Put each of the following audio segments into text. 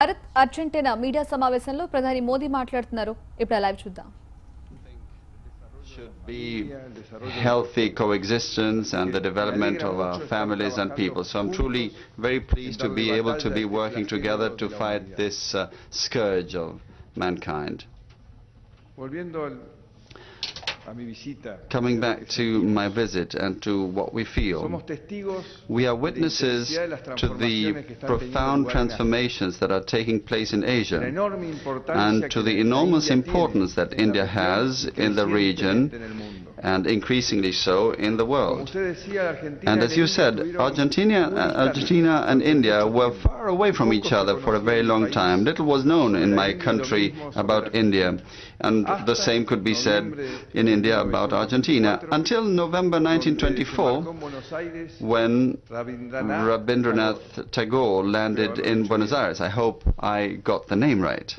Bharat Argentina media సమావేశంలో ప్రధాని మోదీ మాట్లాడుతున్నారు. ఇప్పుడు లైవ్ చూద్దాం. Should be healthy coexistence and the development of our families and people. So I'm truly very pleased to be able to be working together to fight this scourge of mankind. Coming back to my visit and to what we feel, we are witnesses to the profound transformations that are taking place in Asia and to the enormous importance that India has in the region and increasingly so in the world. And as you said, Argentina and India were far away from each other for a very long time. Little was known in my country about India, and the same could be said in India about Argentina until November 1924, when Rabindranath Tagore landed in Buenos Aires. I hope I got the name right.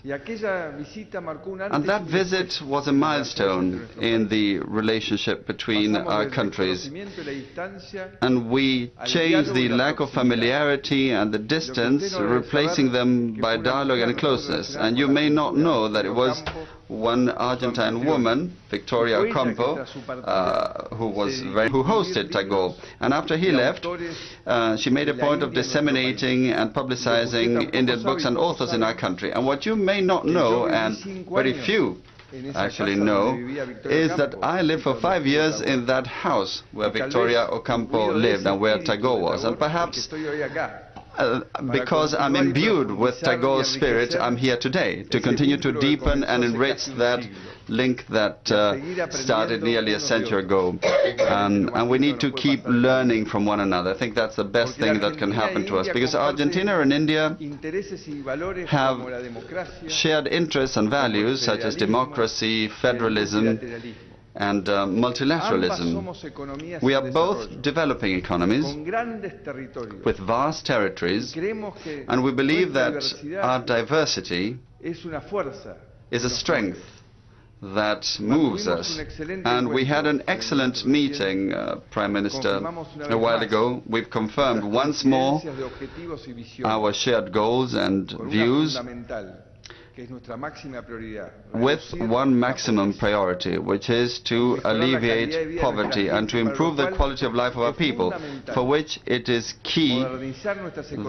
And that visit was a milestone in the relationship between our countries, and we changed the lack of familiarity and the distance, replacing them by dialogue and closeness. And you may not know that it was one Argentine woman, Victoria Ocampo, who hosted Tagore. And after he left, she made a point of disseminating and publicizing Indian books and authors in our country. And what you may not know, and very few actually know, is that I lived for 5 years in that house where Victoria Ocampo lived and where Tagore was. And perhaps because I'm imbued with Tagore's spirit, I'm here today to continue to deepen and enrich that link that started nearly a century ago. And we need to keep learning from one another. I think that's the best thing that can happen to us, because Argentina and India have shared interests and values such as democracy, federalism, and multilateralism. We are both developing economies with vast territories, and we believe that our diversity is a strength that moves us. And we had an excellent meeting, Prime Minister, a while ago. We've confirmed once more our shared goals and views, with one maximum priority, which is to alleviate poverty and to improve the quality of life of our people, for which it is key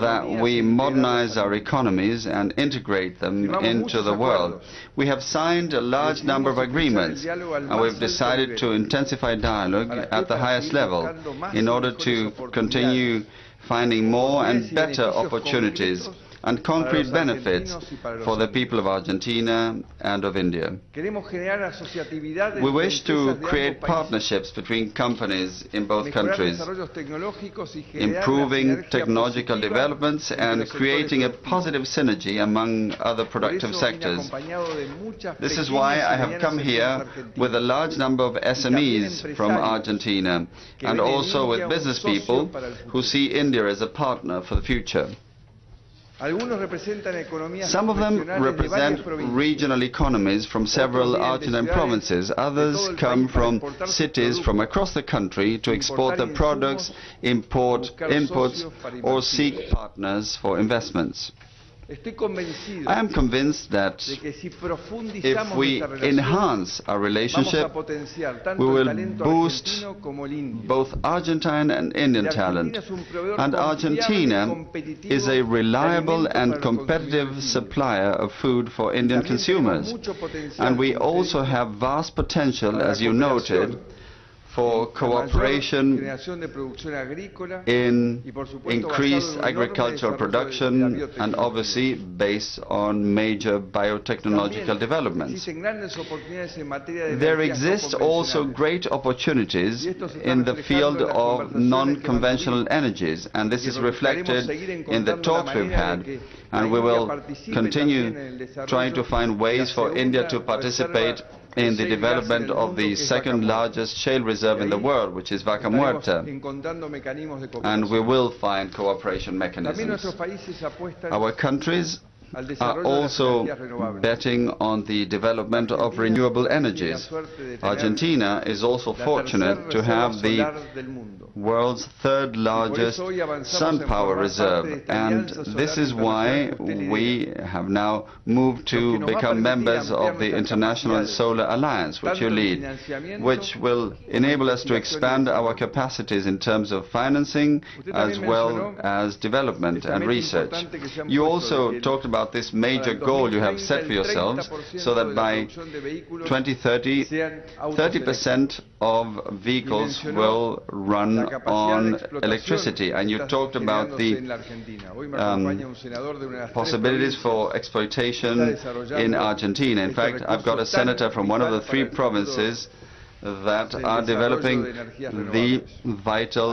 that we modernize our economies and integrate them into the world. We have signed a large number of agreements, and we've decided to intensify dialogue at the highest level in order to continue finding more and better opportunities and concrete benefits for the people of Argentina and of India. We wish to create partnerships between companies in both countries, improving technological developments and creating a positive synergy among other productive sectors. This is why I have come here with a large number of SMEs from Argentina, and also with business people who see India as a partner for the future. Some of them represent regional economies from several Argentine provinces. Others come from cities from across the country to export their products, import inputs, or seek partners for investments. I am convinced that if we enhance our relationship, we will boost both Argentine and Indian talent. And Argentina is a reliable and competitive supplier of food for Indian consumers. And we also have vast potential, as you noted, for cooperation in increased agricultural production and obviously based on major biotechnological developments. There exist also great opportunities in the field of non-conventional energies, and this is reflected in the talks we've had, and we will continue trying to find ways for India to participate in the development of the second largest shale reserve in the world, which is Vaca Muerta, and we will find cooperation mechanisms. Our countries are also betting on the development of renewable energies. Argentina is also fortunate to have the world's third largest sun power reserve, and this is why we have now moved to become members of the International Solar Alliance, which you lead, which will enable us to expand our capacities in terms of financing as well as development and research. You also talked about this major goal you have set for yourselves, so that by 2030, 30% of vehicles will run on electricity. And you talked about the possibilities for exploitation in Argentina. In fact, I've got a senator from one of the 3 provinces that are developing the vital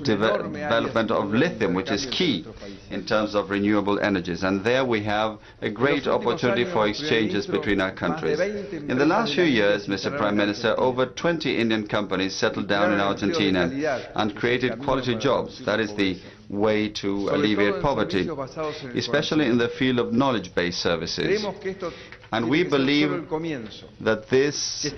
development of lithium, which is key in terms of renewable energies. And there we have a great opportunity for exchanges between our countries. In the last few years, Mr. Prime Minister, over 20 Indian companies settled down in Argentina and created quality jobs. That is the way to alleviate poverty, especially in the field of knowledge-based services. And we believe that this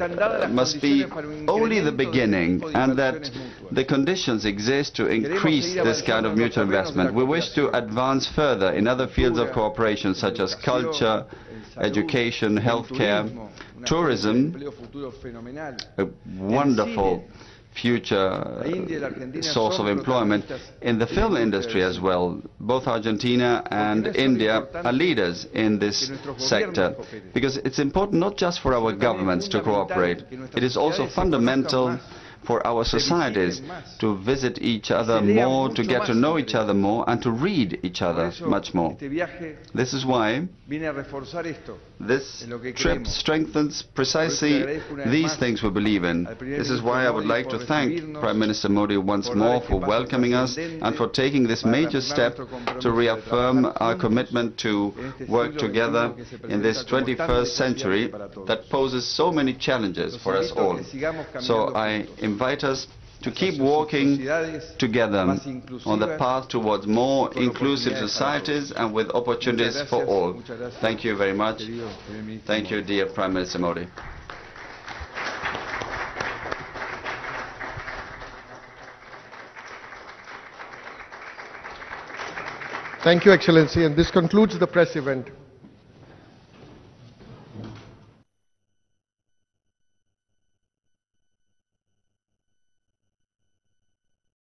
must be only the beginning, and that the conditions exist to increase this kind of mutual investment. We wish to advance further in other fields of cooperation, such as culture, education, healthcare, tourism, a wonderful future source of employment, in the film industry as well. Both Argentina and India are leaders in this sector, because it's important not just for our governments to cooperate, it is also fundamental for our societies to visit each other more, to get to know each other more, and to read each other much more. This is why this trip strengthens precisely these things we believe in. This is why I would like to thank Prime Minister Modi once more for welcoming us and for taking this major step to reaffirm our commitment to work together in this 21st century that poses so many challenges for us all. So I invite us to keep walking together on the path towards more inclusive societies and with opportunities for all. Thank you very much. Thank you, dear Prime Minister Modi. Thank you, Excellency, and this concludes the press event.